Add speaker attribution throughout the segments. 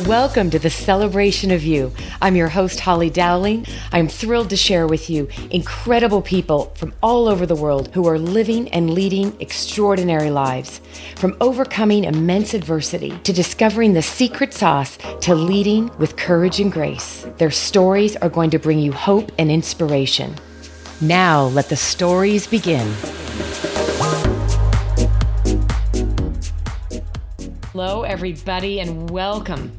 Speaker 1: Welcome to the Celebration of You. I'm your host, Holly Dowling. I'm thrilled to share with you incredible people from all over the world who are living and leading extraordinary lives. From overcoming immense adversity to discovering the secret sauce to leading with courage and grace. Their stories are going to bring you hope and inspiration. Now let the stories begin. Hello, everybody, and welcome.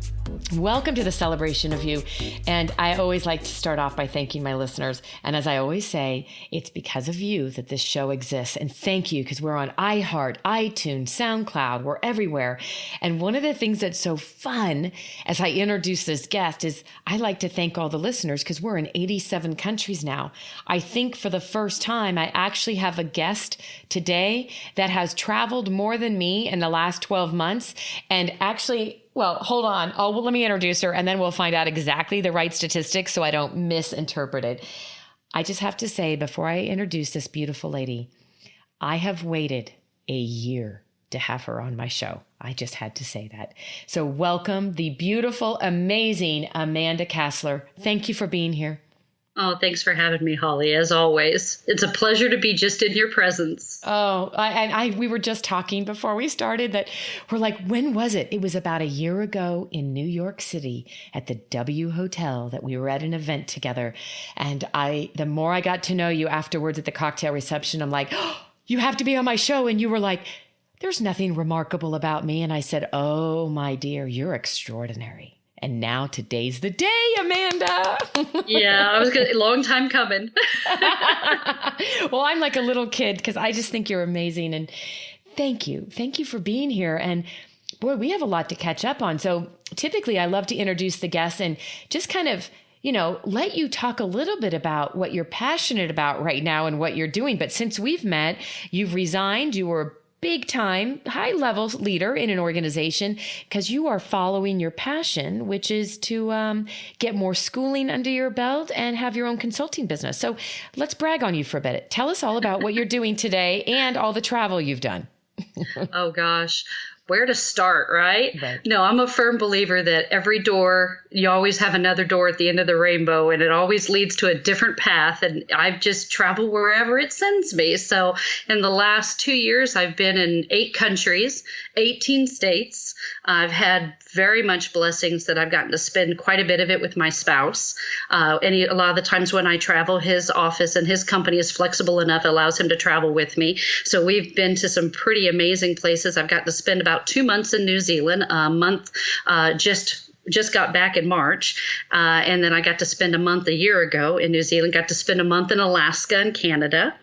Speaker 1: Welcome to the Celebration of You. And I always like to start off by thanking my listeners. And as I always say, it's because of you that this show exists. And thank you, because we're on iHeart, iTunes, SoundCloud, we're everywhere. And one of the things that's so fun as I introduce this guest is I like to thank all the listeners because we're in 87 countries now. I think for the first time, I actually have a guest today that has traveled more than me in the last 12 months. And actually, well, hold on. Let me introduce her and then we'll find out exactly the right statistics so I don't misinterpret it. I just have to say, before I introduce this beautiful lady, I have waited a year to have her on my show. I just had to say that. So welcome the beautiful, amazing Amanda Kassler. Thank you for being here.
Speaker 2: Oh, thanks for having me, Holly. As always, it's a pleasure to be just in your presence.
Speaker 1: Oh, we were just talking before we started that we're like, when was it? It was about a year ago in New York City at the W Hotel that we were at an event together. And the more I got to know you afterwards at the cocktail reception, I'm like, oh, you have to be on my show. And you were like, there's nothing remarkable about me. And I said, oh, my dear, you're extraordinary. And now today's the day, Amanda.
Speaker 2: Yeah, long time coming.
Speaker 1: Well, I'm like a little kid because I just think you're amazing. And thank you. Thank you for being here. And boy, we have a lot to catch up on. So typically I love to introduce the guests and just kind of, let you talk a little bit about what you're passionate about right now and what you're doing. But since we've met, you've resigned, you were big time, high level leader in an organization because you are following your passion, which is to get more schooling under your belt and have your own consulting business. So let's brag on you for a bit. Tell us all about what you're doing today and all the travel you've done.
Speaker 2: Oh, gosh. Where to start, right?
Speaker 1: Right?
Speaker 2: No, I'm a firm believer that every door, you always have another door at the end of the rainbow, and it always leads to a different path. And I've just traveled wherever it sends me. So in the last 2 years, I've been in 8 countries, 18 states. I've had very much blessings that I've gotten to spend quite a bit of it with my spouse. A lot of the times when I travel, his office and his company is flexible enough, allows him to travel with me. So we've been to some pretty amazing places. I've got to spend about 2 months in New Zealand, a month just got back in March. And then I got to spend a month a year ago in New Zealand, got to spend a month in Alaska and Canada.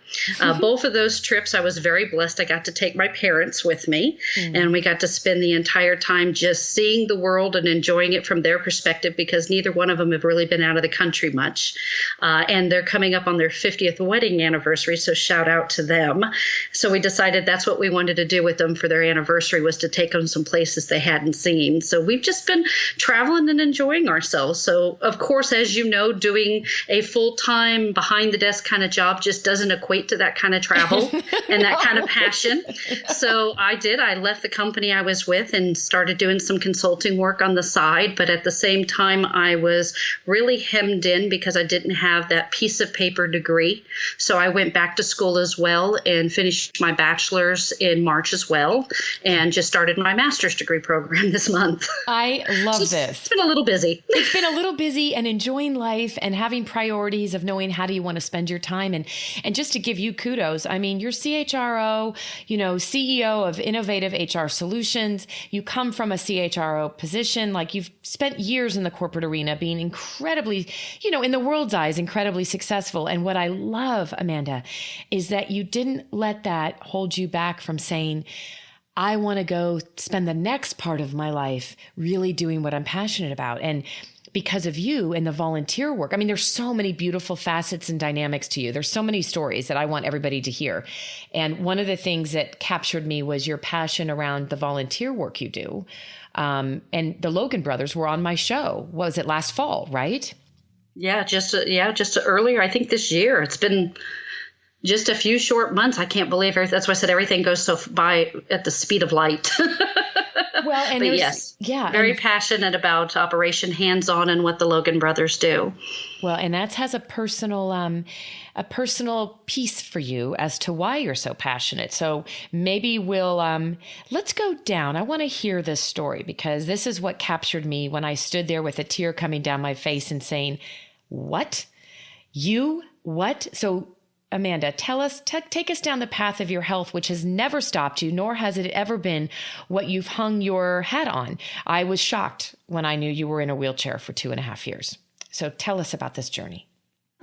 Speaker 2: Both of those trips, I was very blessed. I got to take my parents with me, and we got to spend the entire time just seeing the world and enjoying it from their perspective because neither one of them have really been out of the country much. And they're coming up on their 50th wedding anniversary, so shout out to them. So we decided that's what we wanted to do with them for their anniversary was to take them some places they hadn't seen. So we've just been traveling and enjoying ourselves. So, of course, as you know, doing a full-time behind-the-desk kind of job just doesn't equate to that kind of travel and that kind of passion. So I left the company I was with and started doing some consulting work on the side. But at the same time, I was really hemmed in because I didn't have that piece of paper degree. So I went back to school as well and finished my bachelor's in March as well and just started my master's degree program this month.
Speaker 1: I love this.
Speaker 2: It's been a little busy.
Speaker 1: It's been a little busy and enjoying life and having priorities of knowing how do you want to spend your time. And just to give you kudos, I mean, you're CHRO, CEO of Innovative HR Solutions. You come from a CHRO position, like you've spent years in the corporate arena being incredibly, in the world's eyes, incredibly successful. And what I love, Amanda, is that you didn't let that hold you back from saying, I want to go spend the next part of my life really doing what I'm passionate about. And because of you and the volunteer work, I mean, there's so many beautiful facets and dynamics to you. There's so many stories that I want everybody to hear. And one of the things that captured me was your passion around the volunteer work you do. And the Logan brothers were on my show. What was it, last fall, right?
Speaker 2: Yeah, just earlier, I think this year. It's been just a few short months. I can't believe it. That's why I said everything goes so by at the speed of light.
Speaker 1: Well, and
Speaker 2: But yes, very passionate about Operation Hands On and what the Logan brothers do.
Speaker 1: Well, and that has a personal piece for you as to why you're so passionate. So maybe let's go down. I want to hear this story because this is what captured me when I stood there with a tear coming down my face and saying, what? You? What? So Amanda, tell us, take us down the path of your health, which has never stopped you, nor has it ever been what you've hung your hat on. I was shocked when I knew you were in a wheelchair for 2.5 years. So tell us about this journey.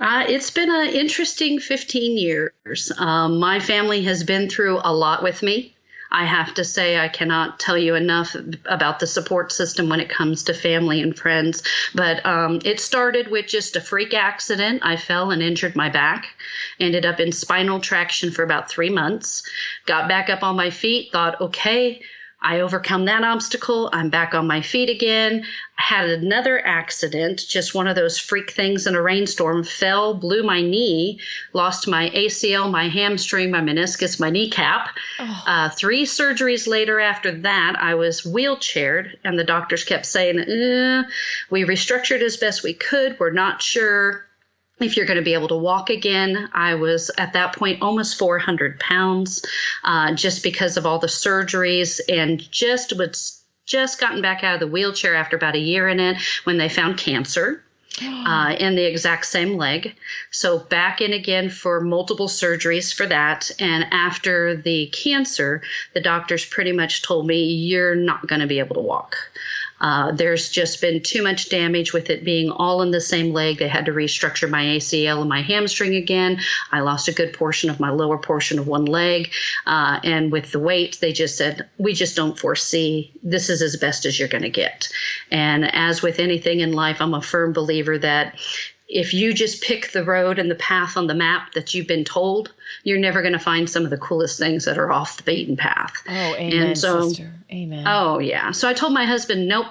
Speaker 2: It's been an interesting 15 years. My family has been through a lot with me. I have to say, I cannot tell you enough about the support system when it comes to family and friends. But it started with just a freak accident. I fell and injured my back, ended up in spinal traction for about 3 months, got back up on my feet, thought, okay, I overcome that obstacle. I'm back on my feet again. I had another accident, just one of those freak things in a rainstorm, fell, blew my knee, lost my ACL, my hamstring, my meniscus, my kneecap. 3 surgeries later after that, I was wheelchaired, and the doctors kept saying, we restructured as best we could. We're not sure if you're going to be able to walk again. I was at that point almost 400 pounds just because of all the surgeries, and just gotten back out of the wheelchair after about a year in it when they found cancer in the exact same leg. So back in again for multiple surgeries for that. And after the cancer, the doctors pretty much told me, you're not going to be able to walk. There's just been too much damage with it being all in the same leg. They had to restructure my ACL and my hamstring again. I lost a good portion of my lower portion of one leg. And with the weight, they just said, we just don't foresee, this is as best as you're going to get. And as with anything in life, I'm a firm believer that if you just pick the road and the path on the map that you've been told, you're never going to find some of the coolest things that are off the beaten path.
Speaker 1: Oh, amen,
Speaker 2: and so,
Speaker 1: sister. Amen.
Speaker 2: Oh, yeah. So I told my husband, nope,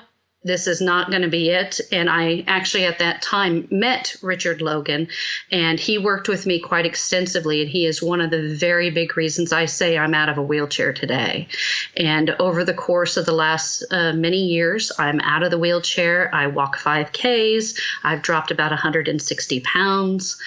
Speaker 2: this is not going to be it. And I actually at that time met Richard Logan, and he worked with me quite extensively. And he is one of the very big reasons I say I'm out of a wheelchair today. And over the course of the last many years, I'm out of the wheelchair. I walk 5Ks. I've dropped about 160 pounds.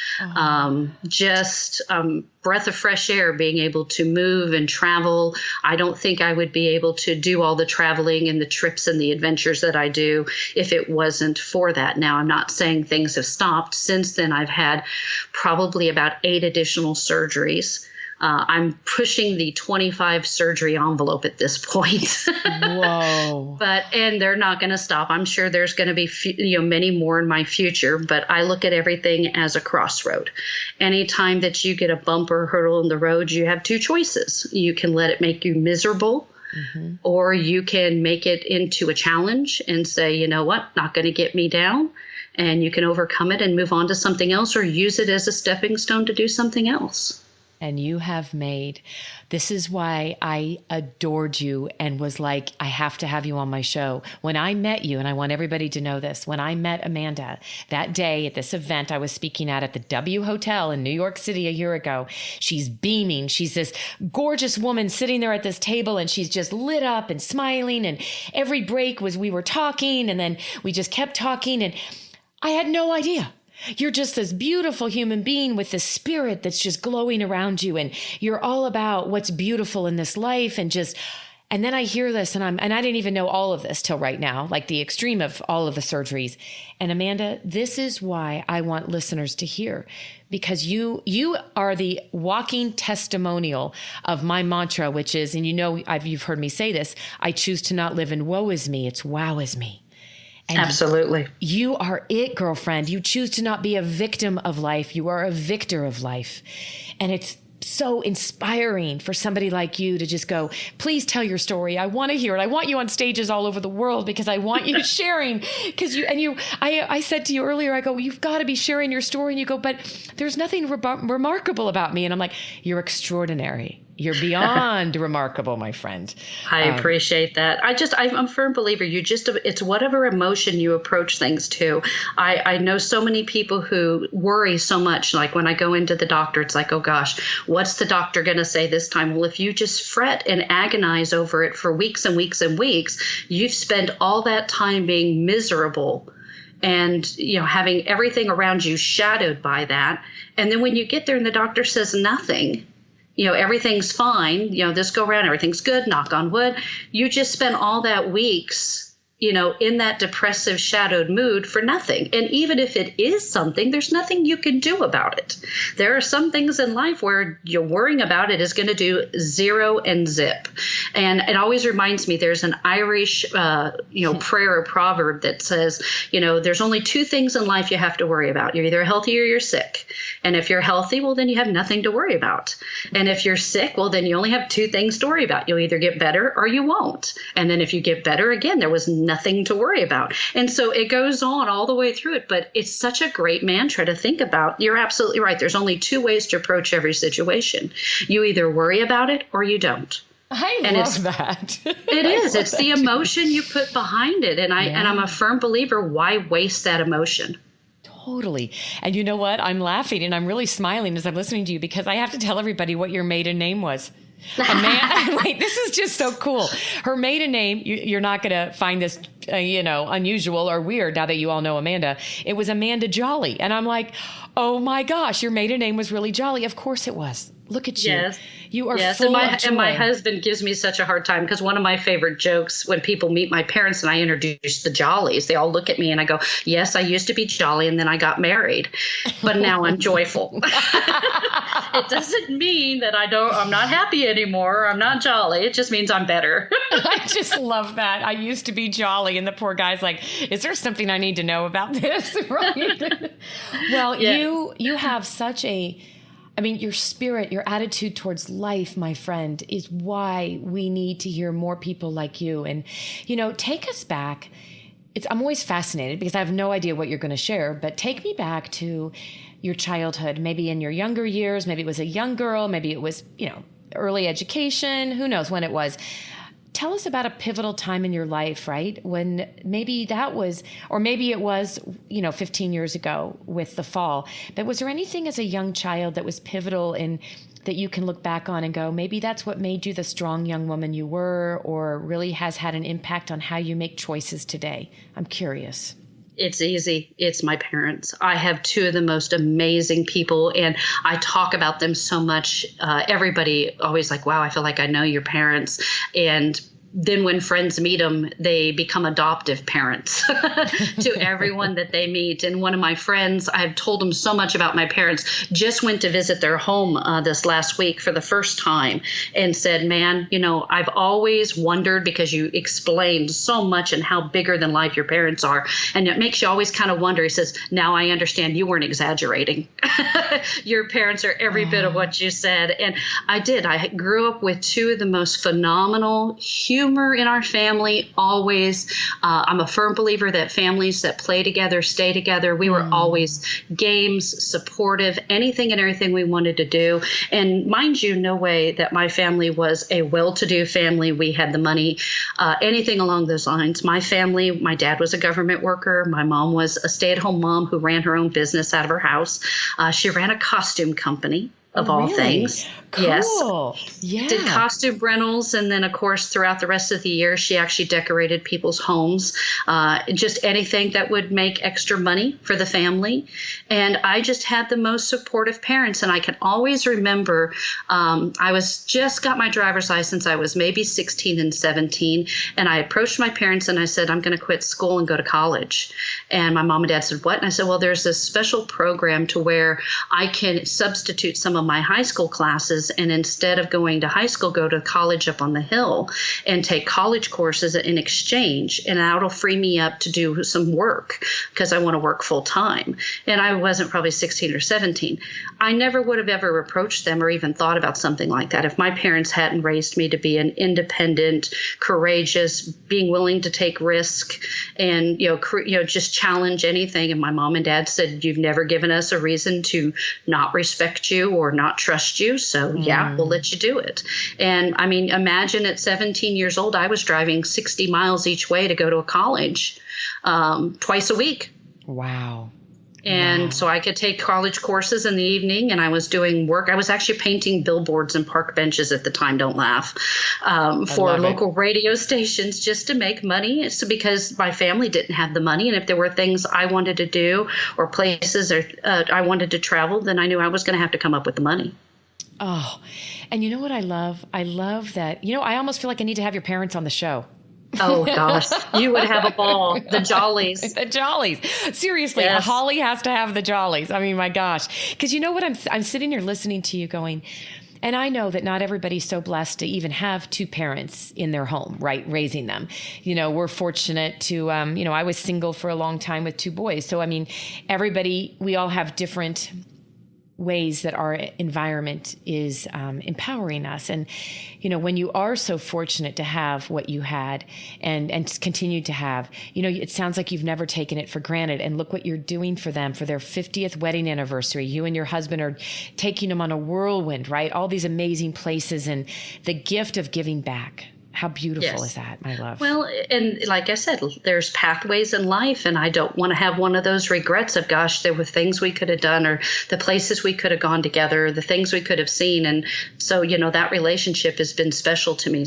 Speaker 2: Breath of fresh air, being able to move and travel. I don't think I would be able to do all the traveling and the trips and the adventures that I do if it wasn't for that. Now, I'm not saying things have stopped. Since then, I've had probably about 8 additional surgeries. I'm pushing the 25 surgery envelope at this point.
Speaker 1: Whoa.
Speaker 2: And they're not going to stop. I'm sure there's going to be many more in my future, but I look at everything as a crossroad. Anytime that you get a bump or hurdle in the road, you have 2 choices. You can let it make you miserable, or you can make it into a challenge and say, you know what, not going to get me down. And you can overcome it and move on to something else, or use it as a stepping stone to do something else.
Speaker 1: And you have made, this is why I adored you and was like, I have to have you on my show. When I met you, and I want everybody to know this, when I met Amanda that day at this event I was speaking at the W Hotel in New York City a year ago, she's beaming. She's this gorgeous woman sitting there at this table, and she's just lit up and smiling. And every break we were talking, and then we just kept talking. And I had no idea. You're just this beautiful human being with this spirit that's just glowing around you. And you're all about what's beautiful in this life. And then I hear this, and I didn't even know all of this till right now, like the extreme of all of the surgeries. And Amanda, this is why I want listeners to hear, because you are the walking testimonial of my mantra, which is, and you've heard me say this, I choose to not live in woe is me. It's wow is me. And
Speaker 2: absolutely.
Speaker 1: You are it, girlfriend. You choose to not be a victim of life. You are a victor of life. And it's so inspiring for somebody like you to just go, please tell your story. I want to hear it. I want you on stages all over the world because I want you sharing. I said to you earlier, I go, you've got to be sharing your story. And you go, but there's nothing remarkable about me. And I'm like, you're extraordinary. You're beyond remarkable, my friend.
Speaker 2: I appreciate that. I'm a firm believer. It's whatever emotion you approach things to. I know so many people who worry so much. Like when I go into the doctor, it's like, oh gosh, what's the doctor going to say this time? Well, if you just fret and agonize over it for weeks and weeks and weeks, you've spent all that time being miserable and, having everything around you shadowed by that. And then when you get there and the doctor says nothing, everything's fine, this go around, everything's good, knock on wood. You just spent all that weeks, in that depressive shadowed mood for nothing. And even if it is something, there's nothing you can do about it. There are some things in life where you're worrying about it is going to do zero and zip. And it always reminds me, there's an Irish, prayer or proverb that says, there's only two things in life you have to worry about. You're either healthy or you're sick. And if you're healthy, well, then you have nothing to worry about. And if you're sick, well, then you only have two things to worry about. You'll either get better or you won't. And then if you get better, again, there was nothing to worry about. And so it goes on all the way through it. But it's such a great mantra to think about. You're absolutely right. There's only two ways to approach every situation. You either worry about it or you don't.
Speaker 1: I love that.
Speaker 2: It is. It's the emotion you put behind it. And I'm a firm believer, why waste that emotion?
Speaker 1: Totally. And you know what? I'm laughing and I'm really smiling as I'm listening to you because I have to tell everybody what your maiden name was. Wait, this is just so cool. Her maiden name, you're not going to find this, unusual or weird now that you all know Amanda. It was Amanda Jolly. And I'm like, oh my gosh, your maiden name was really Jolly. Of course it was. Look at you.
Speaker 2: Yes.
Speaker 1: You are full of joy.
Speaker 2: And my husband gives me such a hard time because one of my favorite jokes when people meet my parents and I introduce the Jollies, they all look at me and I go, yes, I used to be jolly and then I got married, but now I'm joyful. It doesn't mean that I'm not happy anymore. I'm not jolly. It just means I'm better.
Speaker 1: I just love that. I used to be jolly and the poor guy's like, is there something I need to know about this? Right? Well, yeah. You have such your spirit, your attitude towards life, my friend, is why we need to hear more people like you. And, take us back. I'm always fascinated because I have no idea what you're going to share, but take me back to your childhood, maybe in your younger years, maybe it was a young girl, maybe it was, early education, who knows when it was. Tell us about a pivotal time in your life, right? When maybe that was, or maybe it was, 15 years ago with the fall. But was there anything as a young child that was pivotal in that you can look back on and go, maybe that's what made you the strong young woman you were, or really has had an impact on how you make choices today? I'm curious.
Speaker 2: It's easy. It's my parents. I have two of the most amazing people, and I talk about them so much. Everybody always like, wow, I feel like I know your parents. And then when friends meet them, they become adoptive parents to everyone that they meet. And one of my friends, I've told them so much about my parents, just went to visit their home this last week for the first time and said, man, I've always wondered because you explained so much and how bigger than life your parents are. And it makes you always kind of wonder. He says, now I understand you weren't exaggerating. Your parents are every bit of what you said. And I did. I grew up with two of the most phenomenal humor in our family, always. I'm a firm believer that families that play together stay together. We were always games, supportive, anything and everything we wanted to do. And mind you, no way that my family was a well-to-do family. We had the money, anything along those lines. My family, my dad was a government worker. My mom was a stay-at-home mom who ran her own business out of her house. She ran a costume company. Of all things.
Speaker 1: Cool.
Speaker 2: Yes.
Speaker 1: Yeah.
Speaker 2: Did costume rentals. And then, of course, throughout the rest of the year, she actually decorated people's homes, just anything that would make extra money for the family. And I just had the most supportive parents. And I can always remember I was just got my driver's license. I was maybe 16 and 17. And I approached my parents and I said, I'm going to quit school and go to college. And my mom and dad said, what? And I said, well, there's this special program to where I can substitute some of my high school classes, and instead of going to high school, go to college up on the hill and take college courses in exchange, and that'll free me up to do some work because I want to work full time. And I wasn't probably 16 or 17. I never would have ever approached them or even thought about something like that if my parents hadn't raised me to be an independent, courageous, being willing to take risk and just challenge anything. And my mom and dad said, you've never given us a reason to not respect you or not trust you. So yeah, we'll let you do it. And I mean, imagine at 17 years old, I was driving 60 miles each way to go to a college twice a week.
Speaker 1: Wow.
Speaker 2: And so I could take college courses in the evening, and I was doing work. I was actually painting billboards and park benches at the time, don't laugh, for local radio stations just to make money. So because my family didn't have the money, and if there were things I wanted to do or places or I wanted to travel, then I knew I was going to have to come up with the money.
Speaker 1: Oh, and you know what I love? I love that, I almost feel like I need to have your parents on the show.
Speaker 2: Oh, gosh, you would have a ball. The jollies.
Speaker 1: The jollies. Seriously, yes. Holly has to have the jollies. I mean, my gosh. Because you know what? I'm sitting here listening to you going, and I know that not everybody's so blessed to even have two parents in their home, right, raising them. We're fortunate to, I was single for a long time with two boys. So, I mean, we all have different ways that our environment is empowering us. And, when you are so fortunate to have what you had and continue to have, it sounds like you've never taken it for granted. And look what you're doing for them for their 50th wedding anniversary. You and your husband are taking them on a whirlwind, right? All these amazing places and the gift of giving back. How beautiful is that, my love? Well,
Speaker 2: and like I said, there's pathways in life, and I don't want to have one of those regrets of, gosh, there were things we could have done or the places we could have gone together, the things we could have seen. And so, that relationship has been special to me,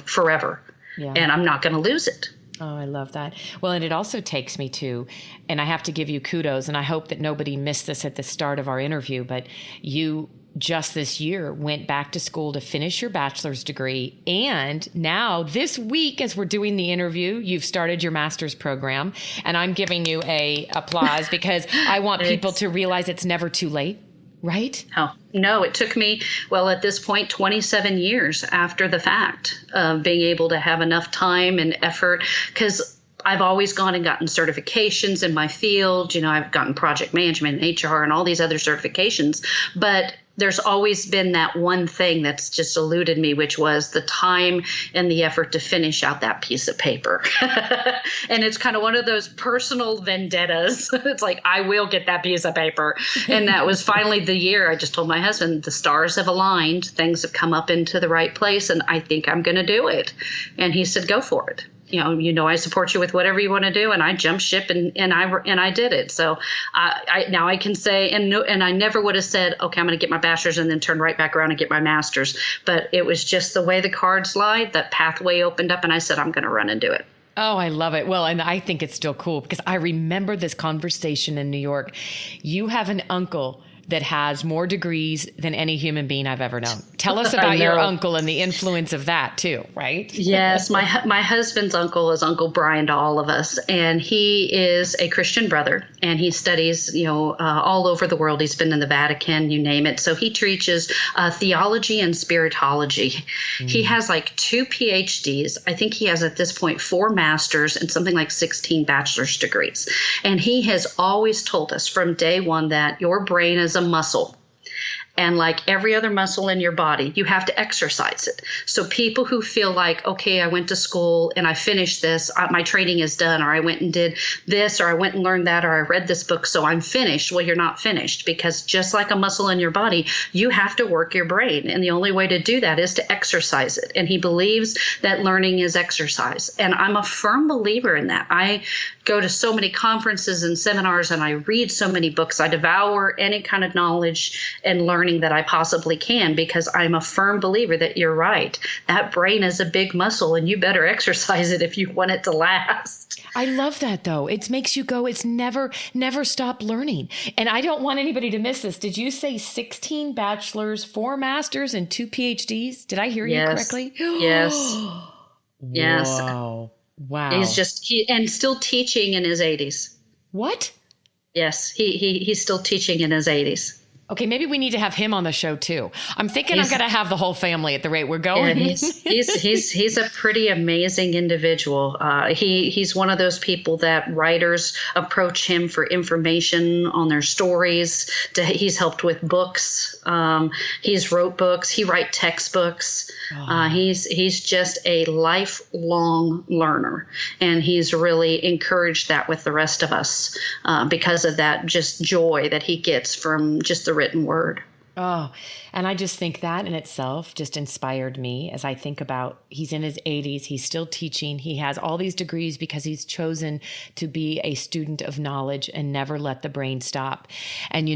Speaker 2: forever. Yeah. And I'm not going to lose it.
Speaker 1: Oh, I love that. Well, and it also takes me to, and I have to give you kudos, and I hope that nobody missed this at the start of our interview, but you just this year went back to school to finish your bachelor's degree. And now this week, as we're doing the interview, you've started your master's program. And I'm giving you a applause because I want people to realize it's never too late. Right?
Speaker 2: Oh, no, it took me, at this point, 27 years after the fact of being able to have enough time and effort, because I've always gone and gotten certifications in my field. I've gotten project management and HR and all these other certifications, but there's always been that one thing that's just eluded me, which was the time and the effort to finish out that piece of paper. And it's kind of one of those personal vendettas. It's like, I will get that piece of paper. And that was finally the year I just told my husband, the stars have aligned, things have come up into the right place, and I think I'm going to do it. And he said, go for it. I support you with whatever you want to do, and I jumped ship and I did it. So now I can say, and I never would have said, okay, I'm going to get my bachelor's and then turn right back around and get my master's. But it was just the way the cards lie. That pathway opened up, and I said, I'm going to run and do it.
Speaker 1: Oh, I love it. Well, and I think it's still cool because I remember this conversation in New York. You have an uncle that has more degrees than any human being I've ever known. Tell us about your uncle and the influence of that too, right?
Speaker 2: Yes, my husband's uncle is Uncle Brian to all of us, and he is a Christian brother, and he studies, all over the world. He's been in the Vatican, you name it. So he teaches theology and spiritology. He has like 2 PhDs. I think he has at this point 4 masters and something like 16 bachelor's degrees. And he has always told us from day one that your brain is a muscle. And like every other muscle in your body, you have to exercise it. So people who feel like, okay, I went to school and I finished this, my training is done, or I went and did this, or I went and learned that, or I read this book, so I'm finished. Well, you're not finished, because just like a muscle in your body, you have to work your brain. And the only way to do that is to exercise it. And he believes that learning is exercise. And I'm a firm believer in that. I go to so many conferences and seminars, and I read so many books. I devour any kind of knowledge and learning that I possibly can, because I'm a firm believer that you're right. That brain is a big muscle, and you better exercise it if you want it to last.
Speaker 1: I love that, though. It makes you go, it's never stop learning. And I don't want anybody to miss this. Did you say 16 bachelors, 4 masters, and 2 PhDs? Did I hear you correctly?
Speaker 2: Yes. Yes.
Speaker 1: Wow.
Speaker 2: And still teaching in his 80s.
Speaker 1: What?
Speaker 2: Yes, he's still teaching in his 80s.
Speaker 1: Okay, maybe we need to have him on the show too. I'm thinking I'm going to have the whole family at the rate we're going.
Speaker 2: Yeah, he's a pretty amazing individual. He's one of those people that writers approach him for information on their stories. He's helped with books. He's wrote books. He writes textbooks. He's just a lifelong learner, and he's really encouraged that with the rest of us because of that just joy that he gets from just the written word.
Speaker 1: Oh, and I just think that in itself just inspired me as I think about he's in his 80s, he's still teaching, he has all these degrees because he's chosen to be a student of knowledge and never let the brain stop. And,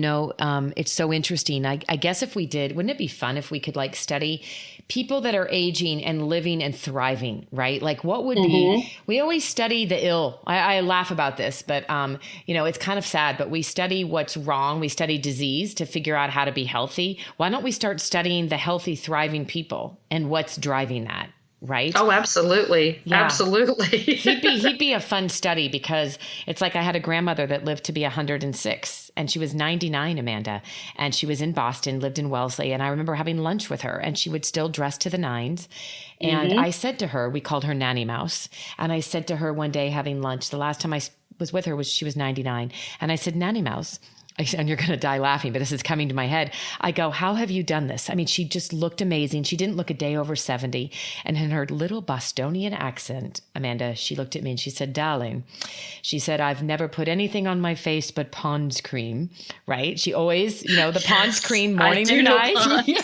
Speaker 1: it's so interesting. I guess if we did, wouldn't it be fun if we could like study people that are aging and living and thriving, right? Like what would be, we always study the ill. I laugh about this, but, it's kind of sad, but we study what's wrong. We study disease to figure out how to be healthy. Why don't we start studying the healthy, thriving people and what's driving that? Right?
Speaker 2: Oh, absolutely. Yeah. Absolutely.
Speaker 1: he'd be a fun study because it's like I had a grandmother that lived to be 106 and she was 99, Amanda, and she was in Boston, lived in Wellesley. And I remember having lunch with her and she would still dress to the nines. And I said to her, we called her Nanny Mouse. And I said to her one day having lunch, the last time I was with her she was 99. And I said, Nanny Mouse, and you're going to die laughing, but this is coming to my head. I go, how have you done this? I mean, she just looked amazing. She didn't look a day over 70. And in her little Bostonian accent, Amanda, she looked at me and she said, darling, she said, I've never put anything on my face but Pond's cream, right? She always, the Pond's cream morning and night. Yeah,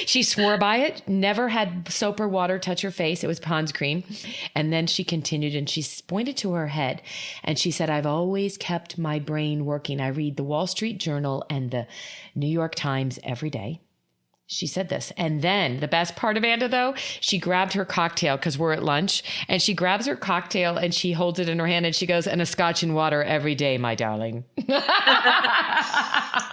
Speaker 1: she swore by it, never had soap or water touch her face. It was Pond's cream. And then she continued and she pointed to her head and she said, I've always kept my brain working. I read the Wall Street Journal and the New York Times every day. She said this. And then the best part, Amanda, though, she grabbed her cocktail because we're at lunch and she grabs her cocktail and she holds it in her hand and she goes, and a scotch and water every day, my darling.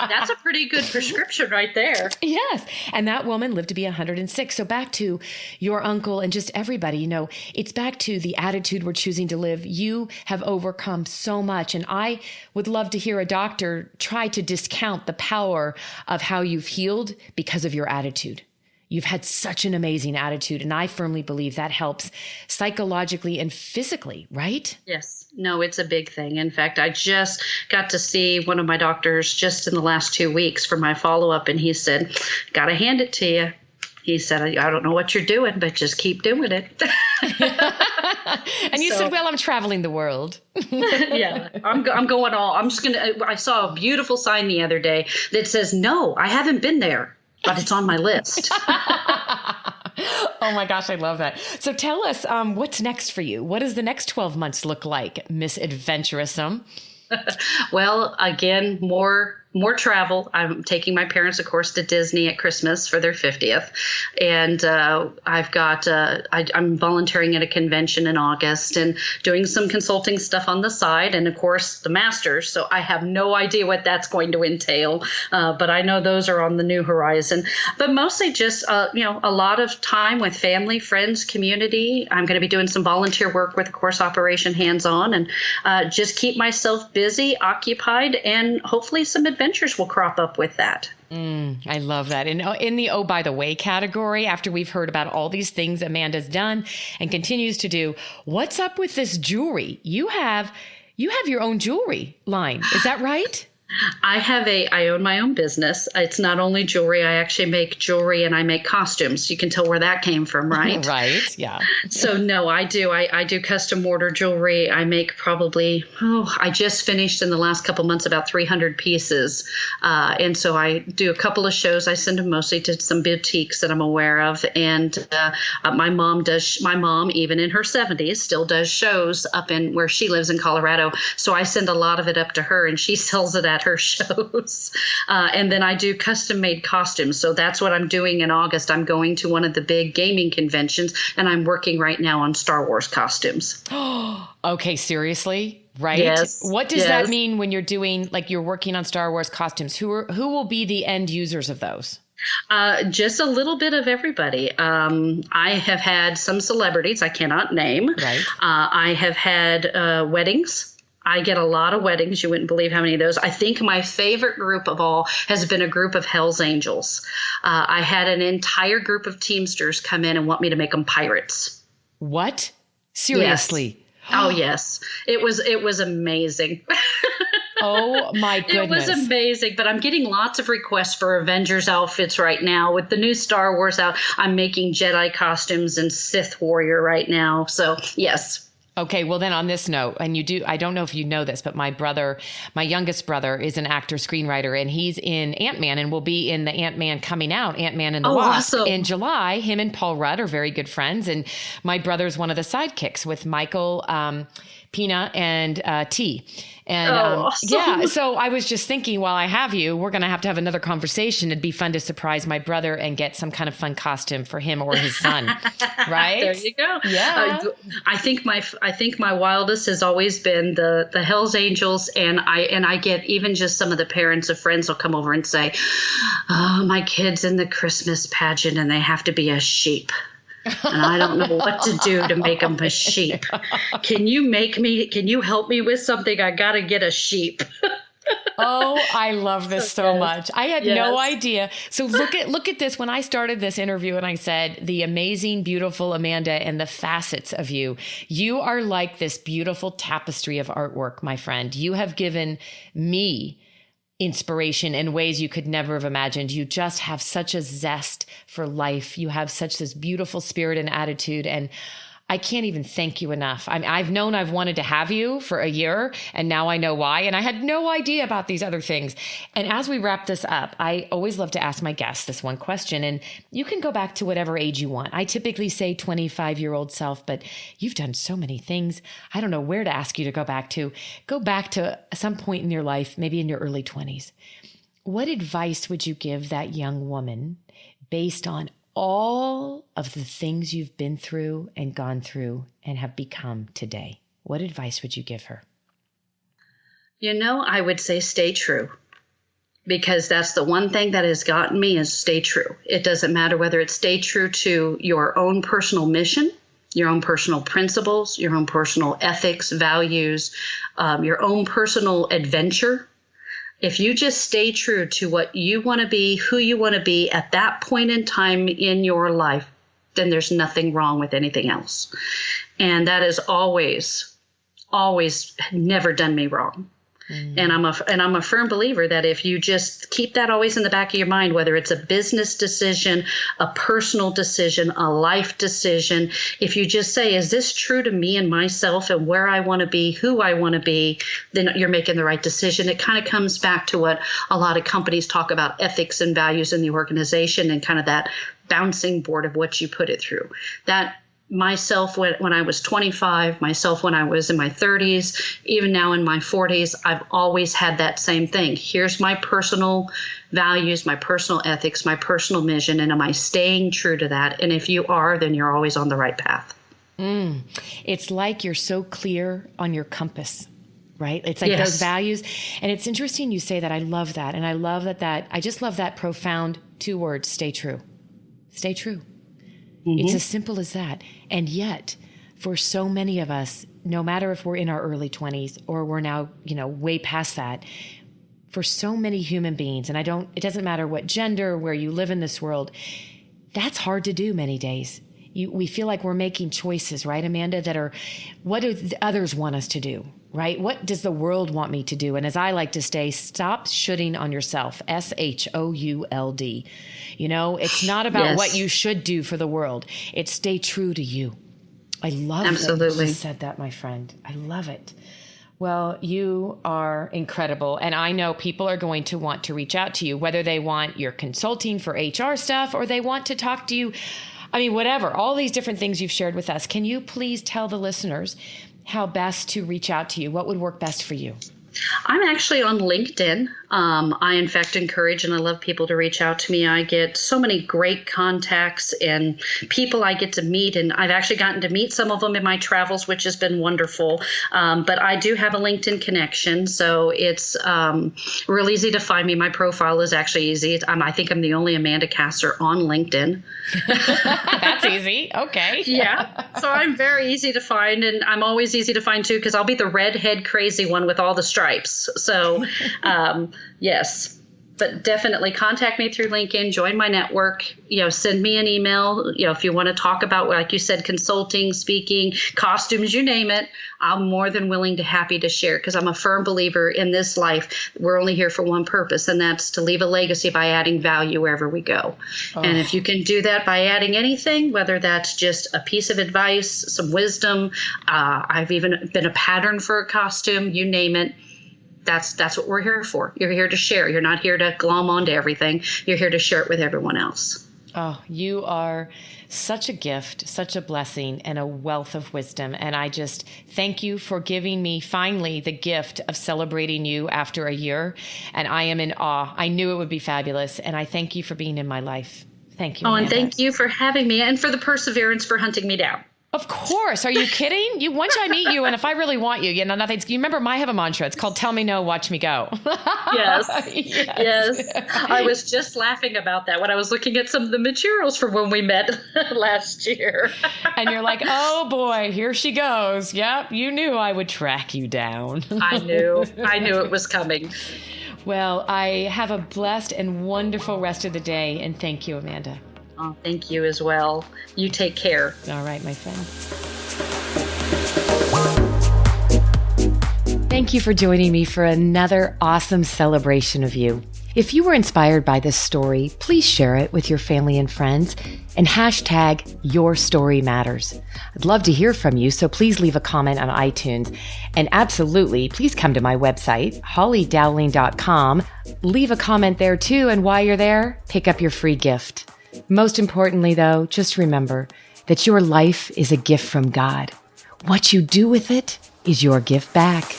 Speaker 2: That's a pretty good prescription right there.
Speaker 1: Yes. And that woman lived to be 106. So back to your uncle and just everybody, it's back to the attitude we're choosing to live. You have overcome so much. And I would love to hear a doctor try to discount the power of how you've healed because of your attitude. You've had such an amazing attitude. And I firmly believe that helps psychologically and physically, right?
Speaker 2: Yes. No, it's a big thing. In fact, I just got to see one of my doctors just in the last 2 weeks for my follow-up. And he said, got to hand it to you. He said, I don't know what you're doing, but just keep doing it.
Speaker 1: And you said, well, I'm traveling the world.
Speaker 2: Yeah, I'm going all. I saw a beautiful sign the other day that says, no, I haven't been there, but it's on my list.
Speaker 1: Oh my gosh, I love that. So tell us, what's next for you? What does the next 12 months look like, Miss Adventurousome?
Speaker 2: Well, again, more travel. I'm taking my parents, of course, to Disney at Christmas for their 50th. And I've got, I'm volunteering at a convention in August and doing some consulting stuff on the side. And of course, the masters. So I have no idea what that's going to entail. But I know those are on the new horizon. But mostly just, a lot of time with family, friends, community. I'm going to be doing some volunteer work with, of course, Operation Hands On and just keep myself busy, occupied, and hopefully some adventures will crop up with that.
Speaker 1: I love that. And in the oh, by the way category, after we've heard about all these things Amanda's done and continues to do, what's up with this jewelry? You have your own jewelry line. Is that right?
Speaker 2: I own my own business. It's not only jewelry. I actually make jewelry and I make costumes. You can tell where that came from, right?
Speaker 1: Right. Yeah.
Speaker 2: So no, I do. I do custom order jewelry. I make probably, I just finished in the last couple months about 300 pieces. And so I do a couple of shows. I send them mostly to some boutiques that I'm aware of. And my mom, even in her 70s, still does shows up in where she lives in Colorado. So I send a lot of it up to her and she sells it at her shows. And then I do custom made costumes. So that's what I'm doing in August. I'm going to one of the big gaming conventions and I'm working right now on Star Wars costumes.
Speaker 1: Okay. Seriously? Right?
Speaker 2: Yes.
Speaker 1: What does that mean when you're doing, like you're working on Star Wars costumes? Who will be the end users of those?
Speaker 2: Just a little bit of everybody. I have had some celebrities I cannot name.
Speaker 1: Right.
Speaker 2: I have had weddings. I get a lot of weddings. You wouldn't believe how many of those. I think my favorite group of all has been a group of Hell's Angels. I had an entire group of Teamsters come in and want me to make them pirates.
Speaker 1: What? Seriously?
Speaker 2: Yes. Oh, yes. It was amazing.
Speaker 1: Oh, my goodness.
Speaker 2: It was amazing. But I'm getting lots of requests for Avengers outfits right now. With the new Star Wars out, I'm making Jedi costumes and Sith warrior right now. So, yes.
Speaker 1: Okay, well then on this note, and I don't know if you know this, but my youngest brother is an actor, screenwriter, and he's in Ant-Man and will be in the Ant-Man coming out, Ant-Man and the Wasp,
Speaker 2: awesome.
Speaker 1: in July. Him and Paul Rudd are very good friends, and my brother's one of the sidekicks with Michael, Pina, and T. And
Speaker 2: awesome.
Speaker 1: yeah, so I was just thinking, while I have you, we're going to have another conversation. It'd be fun to surprise my brother and get some kind of fun costume for him or his son. Right?
Speaker 2: There you go.
Speaker 1: Yeah.
Speaker 2: I think my wildest has always been the Hells Angels, and I get even just some of the parents of friends will come over and say, "Oh, my kid's in the Christmas pageant and they have to be a sheep. And I don't know what to do to make them a sheep. Can you help me with something? I got to get a sheep."
Speaker 1: Oh, I love this so much. I had no
Speaker 2: Yes.
Speaker 1: idea. So look at this. When I started this interview and I said, the amazing, beautiful Amanda and the facets of you, you are like this beautiful tapestry of artwork, my friend. You have given me inspiration in ways you could never have imagined. You just have such a zest for life. You have such this beautiful spirit and attitude. And I can't even thank you enough. I've known I've wanted to have you for a year, and now I know why. And I had no idea about these other things. And as we wrap this up, I always love to ask my guests this one question, and you can go back to whatever age you want. I typically say 25-year-old self, but you've done so many things. I don't know where to ask you to go back to. Go back to some point in your life, maybe in your early 20s. What advice would you give that young woman based on all of the things you've been through and gone through and have become today? What advice would you give her?
Speaker 2: I would say stay true, because that's the one thing that has gotten me is stay true. It doesn't matter whether it's stay true to your own personal mission, your own personal principles, your own personal ethics, values, your own personal adventure. If you just stay true to what you want to be, who you want to be at that point in time in your life, then there's nothing wrong with anything else. And that has always never done me wrong. And I'm a firm believer that if you just keep that always in the back of your mind, whether it's a business decision, a personal decision, a life decision, if you just say, is this true to me and myself and where I want to be, who I want to be, then you're making the right decision. It kind of comes back to what a lot of companies talk about, ethics and values in the organization, and kind of that bouncing board of what you put it through. That myself when I was 25, myself when I was in my 30s, even now in my 40s, I've always had that same thing. Here's my personal values, my personal ethics, my personal mission, and am I staying true to that? And if you are, then you're always on the right path.
Speaker 1: It's like you're so clear on your compass, right? It's like those values. And it's interesting you say that. I love that. And I love I just love that profound 2 words, stay true. Stay true. It's as simple as that. And yet, for so many of us, no matter if we're in our early 20s or we're now, way past that, for so many human beings, and it doesn't matter what gender, where you live in this world, that's hard to do many days. We feel like we're making choices, right, Amanda, that are, what do the others want us to do, right? What does the world want me to do? And as I like to say, stop shoulding on yourself, SHOULD. It's not about what you should do for the world. It's stay true to you. I love that you said that, my friend. I love it. Well, you are incredible. And I know people are going to want to reach out to you, whether they want your consulting for HR stuff or they want to talk to you. Whatever, all these different things you've shared with us. Can you please tell the listeners how best to reach out to you? What would work best for you?
Speaker 2: I'm actually on LinkedIn. I, in fact, encourage and I love people to reach out to me. I get so many great contacts and people I get to meet, and I've actually gotten to meet some of them in my travels, which has been wonderful. But I do have a LinkedIn connection, so it's real easy to find me. My profile is actually easy. I think I'm the only Amanda Kassler on LinkedIn.
Speaker 1: That's easy. Okay.
Speaker 2: Yeah. So I'm very easy to find, and I'm always easy to find too, because I'll be the redhead crazy one with all the stripes. So, yes. But definitely contact me through LinkedIn, join my network, send me an email, if you want to talk about, like you said, consulting, speaking, costumes, you name it. I'm more than willing to happy to share, because I'm a firm believer in this life. We're only here for one purpose, and that's to leave a legacy by adding value wherever we go. Oh. And if you can do that by adding anything, whether that's just a piece of advice, some wisdom, I've even been a pattern for a costume, you name it. That's what we're here for. You're here to share. You're not here to glom onto everything. You're here to share it with everyone else.
Speaker 1: Oh, you are such a gift, such a blessing, and a wealth of wisdom. And I just thank you for giving me finally the gift of celebrating you after a year. And I am in awe. I knew it would be fabulous. And I thank you for being in my life. Thank you, Amanda.
Speaker 2: And thank you for having me, and for the perseverance for hunting me down.
Speaker 1: Of course. Are you kidding? Once I meet you, and if I really want you, nothing's. You remember, I have a mantra. It's called "Tell me no, watch me go."
Speaker 2: Yes. I was just laughing about that when I was looking at some of the materials for when we met last year.
Speaker 1: And you're like, "Oh boy, here she goes." Yep, you knew I would track you down.
Speaker 2: I knew it was coming.
Speaker 1: Well, I have a blessed and wonderful rest of the day, and thank you, Amanda.
Speaker 2: Oh, thank you as well. You take care.
Speaker 1: All right, my friend. Thank you for joining me for another awesome celebration of you. If you were inspired by this story, please share it with your family and friends and hashtag Your Story Matters. I'd love to hear from you, so please leave a comment on iTunes. And absolutely, please come to my website, hollydowling.com. Leave a comment there too, and while you're there, pick up your free gift. Most importantly, though, just remember that your life is a gift from God. What you do with it is your gift back.